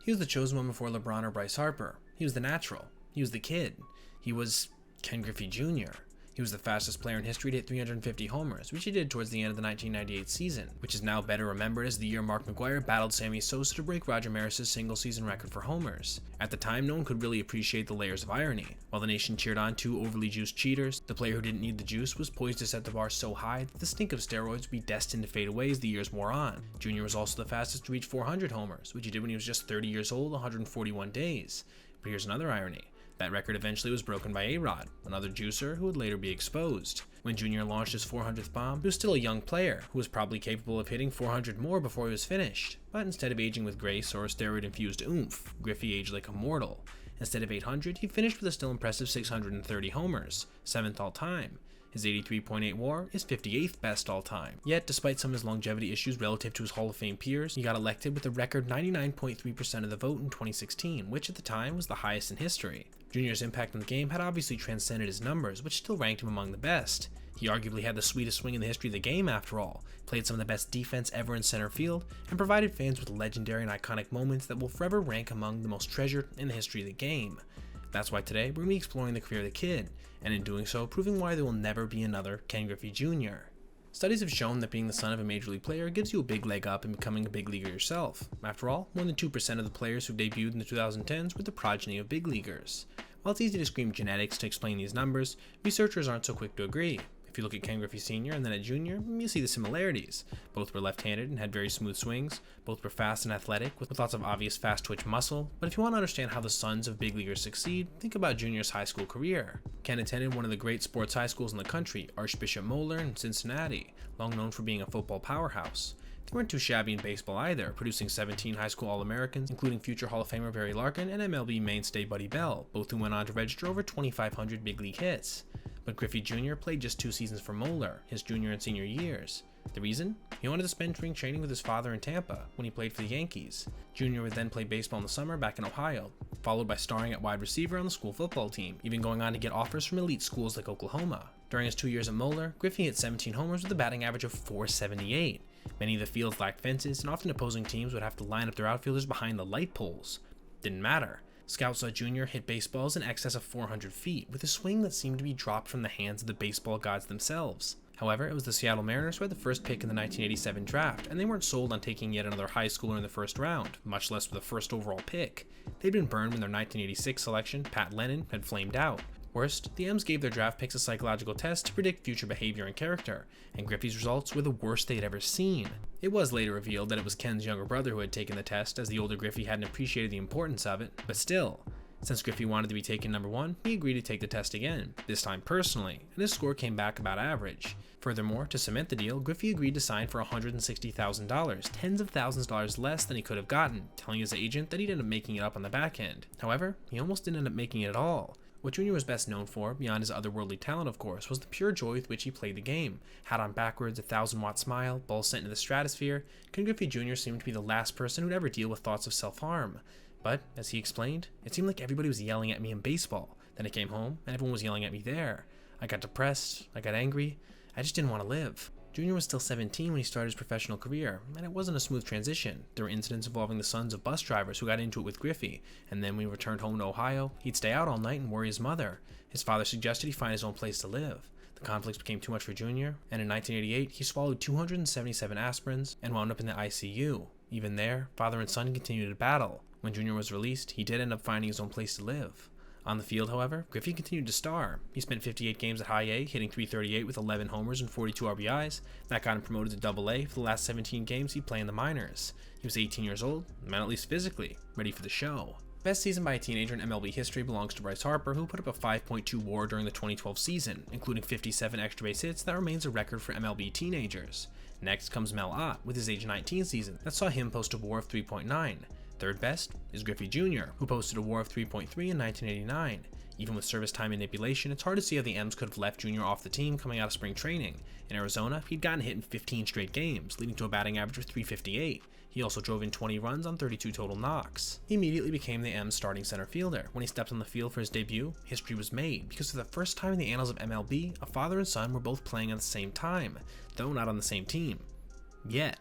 He was the chosen one before LeBron or Bryce Harper. He was the natural. He was the kid. He was Ken Griffey Jr. He was the fastest player in history to hit 350 homers, which he did towards the end of the 1998 season, which is now better remembered as the year Mark McGwire battled Sammy Sosa to break Roger Maris's single-season record for homers. At the time, no one could really appreciate the layers of irony. While the nation cheered on two overly juiced cheaters, the player who didn't need the juice was poised to set the bar so high that the stink of steroids would be destined to fade away as the years wore on. Jr. was also the fastest to reach 400 homers, which he did when he was just 30 years old, 141 days. But here's another irony. That record eventually was broken by A-Rod, another juicer who would later be exposed. When Jr. launched his 400th bomb, he was still a young player who was probably capable of hitting 400 more before he was finished. But instead of aging with grace or a steroid-infused oomph, Griffey aged like a mortal. Instead of 800, he finished with a still impressive 630 homers, 7th all-time. His 83.8 WAR is 58th best all-time. Yet, despite some of his longevity issues relative to his Hall of Fame peers, he got elected with a record 99.3% of the vote in 2016, which at the time was the highest in history. Jr.'s impact on the game had obviously transcended his numbers, which still ranked him among the best. He arguably had the sweetest swing in the history of the game after all, played some of the best defense ever in center field, and provided fans with legendary and iconic moments that will forever rank among the most treasured in the history of the game. That's why today we're going to be exploring the career of the kid, and in doing so, proving why there will never be another Ken Griffey Jr. Studies have shown that being the son of a major league player gives you a big leg up in becoming a big leaguer yourself. After all, more than 2% of the players who debuted in the 2010s were the progeny of big leaguers. While it's easy to scream genetics to explain these numbers, researchers aren't so quick to agree. If you look at Ken Griffey Sr. and then at Jr., you see the similarities. Both were left-handed and had very smooth swings. Both were fast and athletic, with lots of obvious fast-twitch muscle. But if you want to understand how the sons of big leaguers succeed, think about Jr.'s high school career. Ken attended one of the great sports high schools in the country, Archbishop Moeller in Cincinnati, long known for being a football powerhouse. They weren't too shabby in baseball either, producing 17 high school All-Americans, including future Hall of Famer Barry Larkin and MLB mainstay Buddy Bell, both who went on to register over 2,500 big league hits. But Griffey Jr. played just 2 seasons for Moeller, his junior and senior years. The reason? He wanted to spend spring training with his father in Tampa when he played for the Yankees. Jr. would then play baseball in the summer back in Ohio, followed by starring at wide receiver on the school football team, even going on to get offers from elite schools like Oklahoma. During his 2 years at Moeller, Griffey hit 17 homers with a batting average of .478. Many of the fields lacked fences, and often opposing teams would have to line up their outfielders behind the light poles. Didn't matter. Scouts saw Jr. hit baseballs in excess of 400 feet, with a swing that seemed to be dropped from the hands of the baseball gods themselves. However, it was the Seattle Mariners who had the first pick in the 1987 draft, and they weren't sold on taking yet another high schooler in the first round, much less with the first overall pick. They'd been burned when their 1986 selection, Pat Lennon, had flamed out. Worst, the M's gave their draft picks a psychological test to predict future behavior and character, and Griffey's results were the worst they'd ever seen. It was later revealed that it was Ken's younger brother who had taken the test, as the older Griffey hadn't appreciated the importance of it, but still. Since Griffey wanted to be taken number 1, he agreed to take the test again, this time personally, and his score came back about average. Furthermore, to cement the deal, Griffey agreed to sign for $160,000, tens of thousands of dollars less than he could have gotten, telling his agent that he'd end up making it up on the back end. However, he almost didn't end up making it at all. What Jr. was best known for, beyond his otherworldly talent of course, was the pure joy with which he played the game. Hat on backwards, a 1,000-watt smile, ball sent into the stratosphere, Ken Griffey Jr. seemed to be the last person who'd ever deal with thoughts of self-harm. But, as he explained, it seemed like everybody was yelling at me in baseball. Then I came home, and everyone was yelling at me there. I got depressed, I got angry, I just didn't want to live. Jr. was still 17 when he started his professional career, and it wasn't a smooth transition. There were incidents involving the sons of bus drivers who got into it with Griffey, and then when he returned home to Ohio, he'd stay out all night and worry his mother. His father suggested he find his own place to live. The conflicts became too much for Jr., and in 1988, he swallowed 277 aspirins and wound up in the ICU. Even there, father and son continued to battle. When Jr. was released, he did end up finding his own place to live. On the field, however, Griffey continued to star. He spent 58 games at High A, hitting .338 with 11 homers and 42 RBIs. That got him promoted to Double A for the last 17 games he'd play in the minors. He was 18 years old, and at least physically, ready for the show. Best season by a teenager in MLB history belongs to Bryce Harper, who put up a 5.2 WAR during the 2012 season, including 57 extra base hits that remains a record for MLB teenagers. Next comes Mel Ott, with his age 19 season, that saw him post a WAR of 3.9. Third best is Griffey Jr., who posted a WAR of 3.3 in 1989. Even with service time manipulation, it's hard to see how the M's could have left Jr. off the team coming out of spring training. In Arizona, he'd gotten hit in 15 straight games, leading to a batting average of .358. He also drove in 20 runs on 32 total knocks. He immediately became the M's starting center fielder. When he stepped on the field for his debut, history was made, because for the first time in the annals of MLB, a father and son were both playing at the same time, though not on the same team. Yet.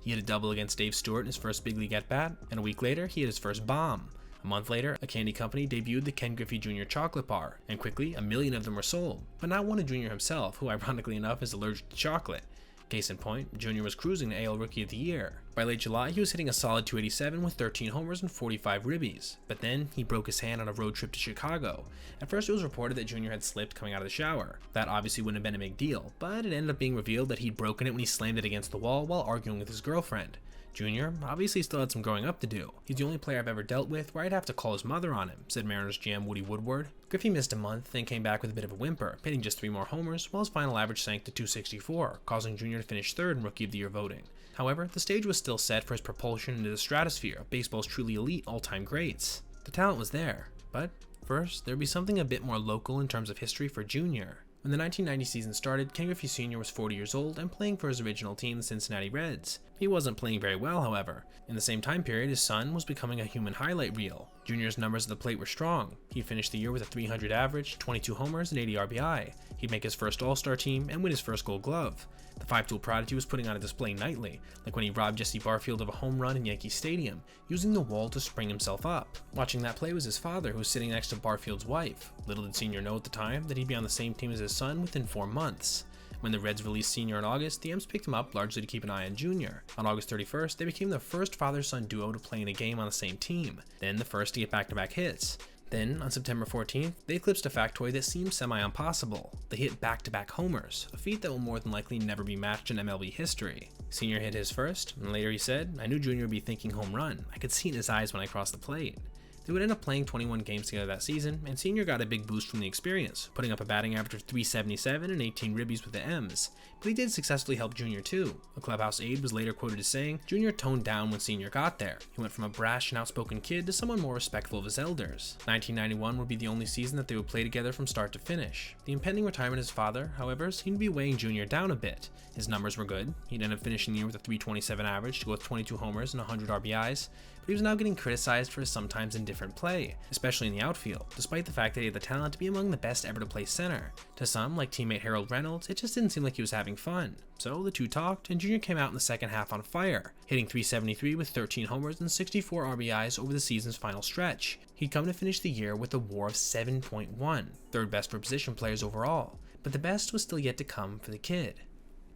He hit a double against Dave Stewart in his first big league at-bat, and a week later, he hit his first bomb. A month later, a candy company debuted the Ken Griffey Jr. chocolate bar, and quickly, 1 million of them were sold, but not one to Jr. himself, who ironically enough is allergic to chocolate. Case in point, Jr. was cruising to AL Rookie of the Year. By late July, he was hitting a solid .287 with 13 homers and 45 ribbies, but then he broke his hand on a road trip to Chicago. At first, it was reported that Jr. had slipped coming out of the shower. That obviously wouldn't have been a big deal, but it ended up being revealed that he'd broken it when he slammed it against the wall while arguing with his girlfriend. Jr. obviously still had some growing up to do. He's the only player I've ever dealt with where I'd have to call his mother on him, said Mariners GM Woody Woodward. Griffey missed a month, then came back with a bit of a whimper, hitting just 3 more homers, while his final average sank to .264, causing Jr. to finish 3rd in Rookie of the Year voting. However, the stage was still set for his propulsion into the stratosphere of baseball's truly elite all-time greats. The talent was there, but first, there'd be something a bit more local in terms of history for Jr. When the 1990 season started, Ken Griffey Sr. was 40 years old and playing for his original team, the Cincinnati Reds. He wasn't playing very well, however. In the same time period, his son was becoming a human highlight reel. Jr.'s numbers at the plate were strong. He finished the year with a .300 average, 22 homers, and 80 RBI. He'd make his first All-Star team and win his first Gold Glove. The 5-tool prodigy was putting on a display nightly, like when he robbed Jesse Barfield of a home run in Yankee Stadium, using the wall to spring himself up. Watching that play was his father, who was sitting next to Barfield's wife. Little did Sr. know at the time that he'd be on the same team as his son within 4 months. When the Reds released Sr. in August, the M's picked him up largely to keep an eye on Jr. On August 31st, they became the first father-son duo to play in a game on the same team, then the first to get back-to-back hits. Then, on September 14th, they eclipsed a factoid that seemed semi-impossible. They hit back-to-back homers, a feat that will more than likely never be matched in MLB history. Sr. hit his first, and later he said, "I knew Jr. would be thinking home run. I could see it in his eyes when I crossed the plate." They would end up playing 21 games together that season, and Sr. got a big boost from the experience, putting up a batting average of .377 and 18 ribbies with the M's. But he did successfully help Jr. too. A clubhouse aide was later quoted as saying, "Jr. toned down when Sr. got there. He went from a brash and outspoken kid to someone more respectful of his elders." 1991 would be the only season that they would play together from start to finish. The impending retirement of his father, however, seemed to be weighing Jr. down a bit. His numbers were good. He'd end up finishing the year with a .327 average to go with 22 homers and 100 RBIs, but he was now getting criticized for his sometimes indifferent play, especially in the outfield, despite the fact that he had the talent to be among the best ever to play center. To some, like teammate Harold Reynolds, it just didn't seem like he was having fun. So the two talked, and Jr. came out in the second half on fire, hitting .373 with 13 homers and 64 RBIs over the season's final stretch. He'd come to finish the year with a WAR of 7.1, 3rd best for position players overall, but the best was still yet to come for the kid.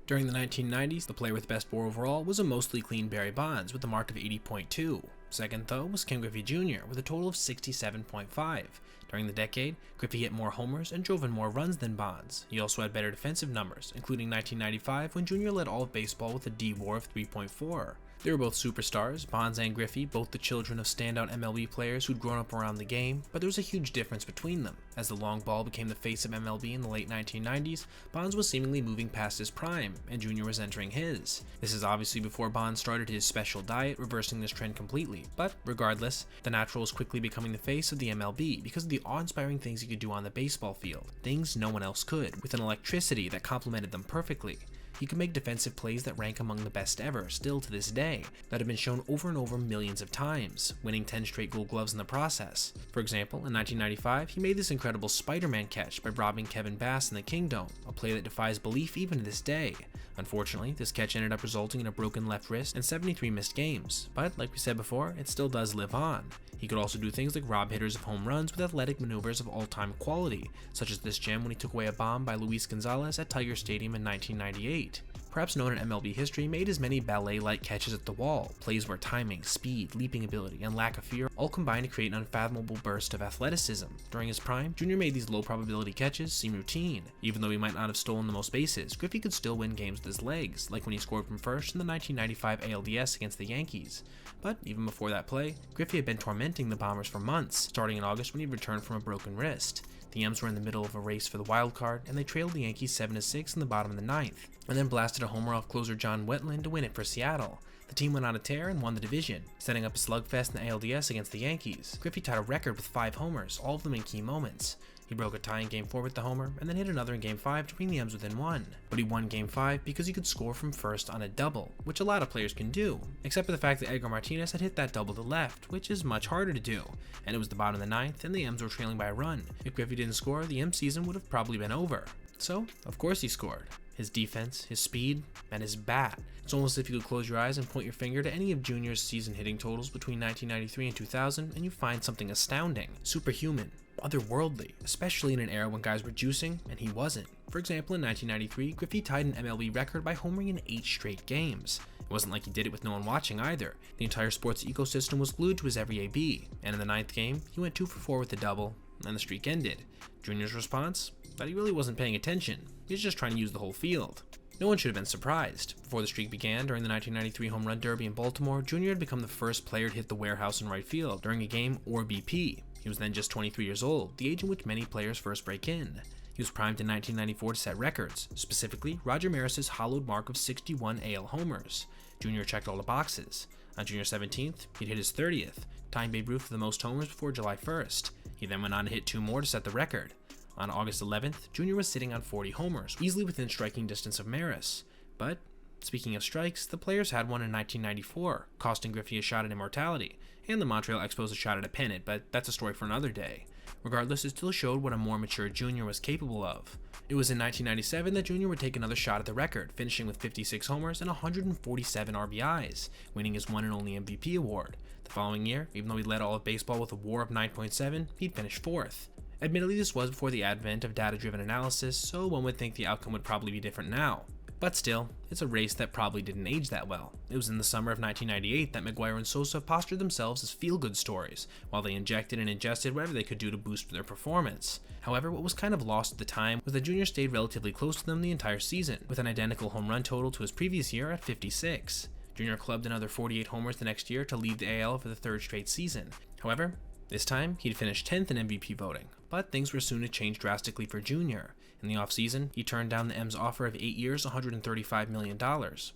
During the 1990s, the player with best WAR overall was a mostly clean Barry Bonds with a mark of 80.2. Second, though, was Ken Griffey Jr. with a total of 67.5. During the decade, Griffey hit more homers and drove in more runs than Bonds. He also had better defensive numbers, including 1995 when Jr. led all of baseball with a D-WAR of 3.4. They were both superstars, Bonds and Griffey, both the children of standout MLB players who'd grown up around the game, but there was a huge difference between them. As the long ball became the face of MLB in the late 1990s, Bonds was seemingly moving past his prime, and Jr. was entering his. This is obviously before Bonds started his special diet, reversing this trend completely, but regardless, the natural was quickly becoming the face of the MLB because of the awe-inspiring things he could do on the baseball field, things no one else could, with an electricity that complemented them perfectly. He could make defensive plays that rank among the best ever, still to this day, that have been shown over and over millions of times, winning 10 straight Gold Gloves in the process. For example, in 1995, he made this incredible Spider-Man catch by robbing Kevin Bass in the Kingdome, a play that defies belief even to this day. Unfortunately, this catch ended up resulting in a broken left wrist and 73 missed games, but like we said before, it still does live on. He could also do things like rob hitters of home runs with athletic maneuvers of all-time quality, such as this gem when he took away a bomb by Luis Gonzalez at Tiger Stadium in 1998. Perhaps no one in MLB history made as many ballet-like catches at the wall, plays where timing, speed, leaping ability, and lack of fear all combined to create an unfathomable burst of athleticism. During his prime, Jr. made these low-probability catches seem routine. Even though he might not have stolen the most bases, Griffey could still win games with his legs, like when he scored from first in the 1995 ALDS against the Yankees. But even before that play, Griffey had been tormenting the Bombers for months, starting in August when he returned from a broken wrist. The M's were in the middle of a race for the wild card, and they trailed the Yankees 7-6 in the bottom of the ninth, and then blasted a homer off closer John Wetland to win it for Seattle. The team went on a tear and won the division, setting up a slugfest in the ALDS against the Yankees. Griffey tied a record with 5 homers, all of them in key moments. He broke a tie in Game 4 with the homer, and then hit another in Game 5 to bring the M's within 1. But he won Game 5 because he could score from first on a double, which a lot of players can do, except for the fact that Edgar Martinez had hit that double to left, which is much harder to do, and it was the bottom of the ninth, and the M's were trailing by a run. If Griffey didn't score, the M's season would have probably been over. So, of course he scored. his defense, his speed, and his bat. It's almost as if you could close your eyes and point your finger to any of Junior's season hitting totals between 1993 and 2000 and you find something astounding, superhuman, otherworldly, especially in an era when guys were juicing and he wasn't. For example, in 1993, Griffey tied an MLB record by homering in 8 straight games. It wasn't like he did it with no one watching either. The entire sports ecosystem was glued to his every AB, and in the 9th game, he went 2 for 4 with a double, and the streak ended. Junior's response? That he really wasn't paying attention. He was just trying to use the whole field. No one should have been surprised. Before the streak began, during the 1993 Home Run Derby in Baltimore, Junior had become the first player to hit the warehouse in right field during a game or BP. He was then just 23 years old, the age in which many players first break in. He was primed in 1994 to set records, specifically Roger Maris's hallowed mark of 61 AL homers. Junior checked all the boxes. On Junior 17th, he'd hit his 30th, tying Babe Ruth for the most homers before July 1st. He then went on to hit 2 more to set the record. On August 11th, Junior was sitting on 40 homers, easily within striking distance of Maris. But, speaking of strikes, the players had one in 1994, costing Griffey a shot at immortality, and the Montreal Expos a shot at a pennant, but that's a story for another day. Regardless, it still showed what a more mature Junior was capable of. It was in 1997 that Junior would take another shot at the record, finishing with 56 homers and 147 RBIs, winning his one and only MVP award. The following year, even though he led all of baseball with a WAR of 9.7, he'd finish 4th. Admittedly, this was before the advent of data-driven analysis, so one would think the outcome would probably be different now. But still, it's a race that probably didn't age that well. It was in the summer of 1998 that McGwire and Sosa postured themselves as feel-good stories, while they injected and ingested whatever they could do to boost their performance. However, what was kind of lost at the time was that Junior stayed relatively close to them the entire season, with an identical home run total to his previous year at 56. Junior clubbed another 48 homers the next year to lead the AL for the 3rd straight season. However, this time, he'd finished 10th in MVP voting, but things were soon to change drastically for Junior. In the offseason, he turned down the M's offer of 8 years, $135 million.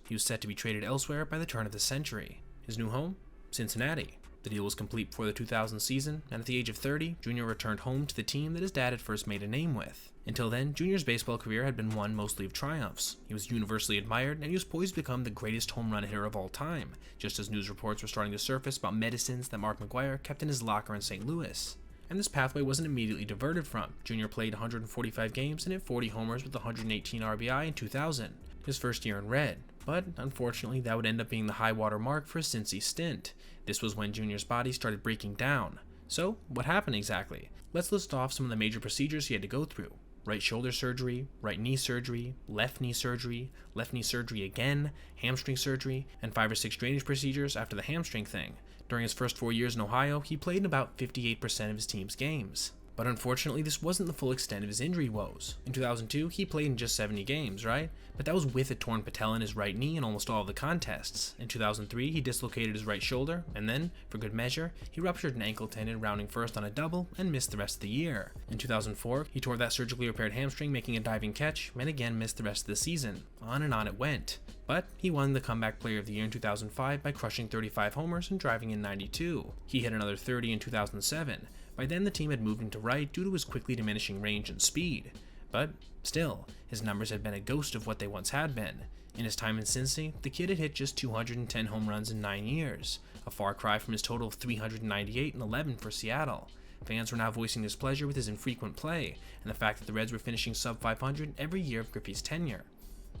He was set to be traded elsewhere by the turn of the century. His new home? Cincinnati. The deal was complete before the 2000 season, and at the age of 30, Junior returned home to the team that his dad had first made a name with. Until then, Junior's baseball career had been one mostly of triumphs. He was universally admired, and he was poised to become the greatest home run hitter of all time, just as news reports were starting to surface about medicines that Mark McGwire kept in his locker in St. Louis. And this pathway wasn't immediately diverted from. Junior played 145 games and hit 40 homers with 118 RBI in 2000, his first year in red. But unfortunately, that would end up being the high water mark for his Cincy stint. This was when Junior's body started breaking down. So, what happened exactly? Let's list off some of the major procedures he had to go through. Right shoulder surgery, right knee surgery, left knee surgery again, hamstring surgery, and 5 or 6 drainage procedures after the hamstring thing. During his first 4 years in Ohio, he played in about 58% of his team's games. But unfortunately, this wasn't the full extent of his injury woes. In 2002, he played in just 70 games, right? But that was with a torn patella in his right knee in almost all of the contests. In 2003, he dislocated his right shoulder, and then, for good measure, he ruptured an ankle tendon rounding first on a double and missed the rest of the year. In 2004, he tore that surgically repaired hamstring making a diving catch, and again missed the rest of the season. On and on it went. But he won the Comeback Player of the Year in 2005 by crushing 35 homers and driving in 92. He hit another 30 in 2007. By then, the team had moved him to right due to his quickly diminishing range and speed. But still, his numbers had been a ghost of what they once had been. In his time in Cincy, the kid had hit just 210 home runs in 9 years, a far cry from his total of 398 and 11 for Seattle. Fans were now voicing displeasure with his infrequent play, and the fact that the Reds were finishing sub 500 every year of Griffey's tenure.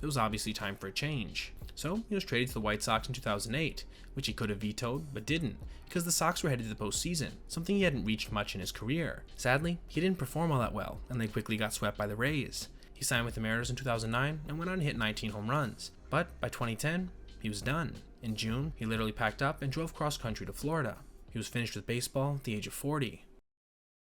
It was obviously time for a change. So he was traded to the White Sox in 2008, which he could have vetoed, but didn't, because the Sox were headed to the postseason, something he hadn't reached much in his career. Sadly, he didn't perform all that well, and they quickly got swept by the Rays. He signed with the Mariners in 2009 and went on to hit 19 home runs, but by 2010, he was done. In June, he literally packed up and drove cross-country to Florida. He was finished with baseball at the age of 40.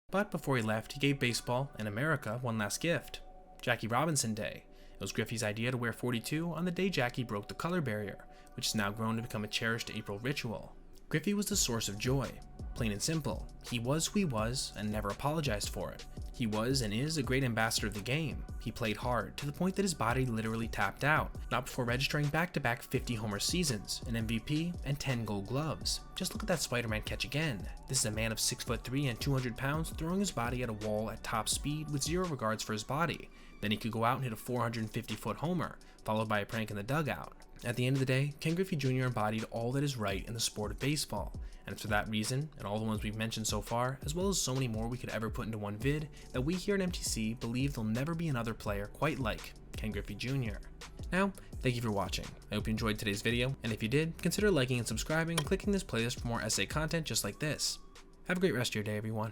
But before he left, he gave baseball and America one last gift: Jackie Robinson Day. It was Griffey's idea to wear 42 on the day Jackie broke the color barrier, which has now grown to become a cherished April ritual. Griffey was the source of joy. Plain and simple, he was who he was and never apologized for it. He was and is a great ambassador of the game. He played hard, to the point that his body literally tapped out, not before registering back-to-back 50 homer seasons, an MVP, and 10 gold gloves. Just look at that Spider-Man catch again. This is a man of 6'3" and 200 pounds throwing his body at a wall at top speed with zero regards for his body. Then he could go out and hit a 450-foot homer, followed by a prank in the dugout. At the end of the day, Ken Griffey Jr. embodied all that is right in the sport of baseball, and it's for that reason, and all the ones we've mentioned so far, as well as so many more we could ever put into one vid, that we here at MTC believe there'll never be another player quite like Ken Griffey Jr. Now, thank you for watching. I hope you enjoyed today's video, and if you did, consider liking and subscribing and clicking this playlist for more essay content just like this. Have a great rest of your day, everyone.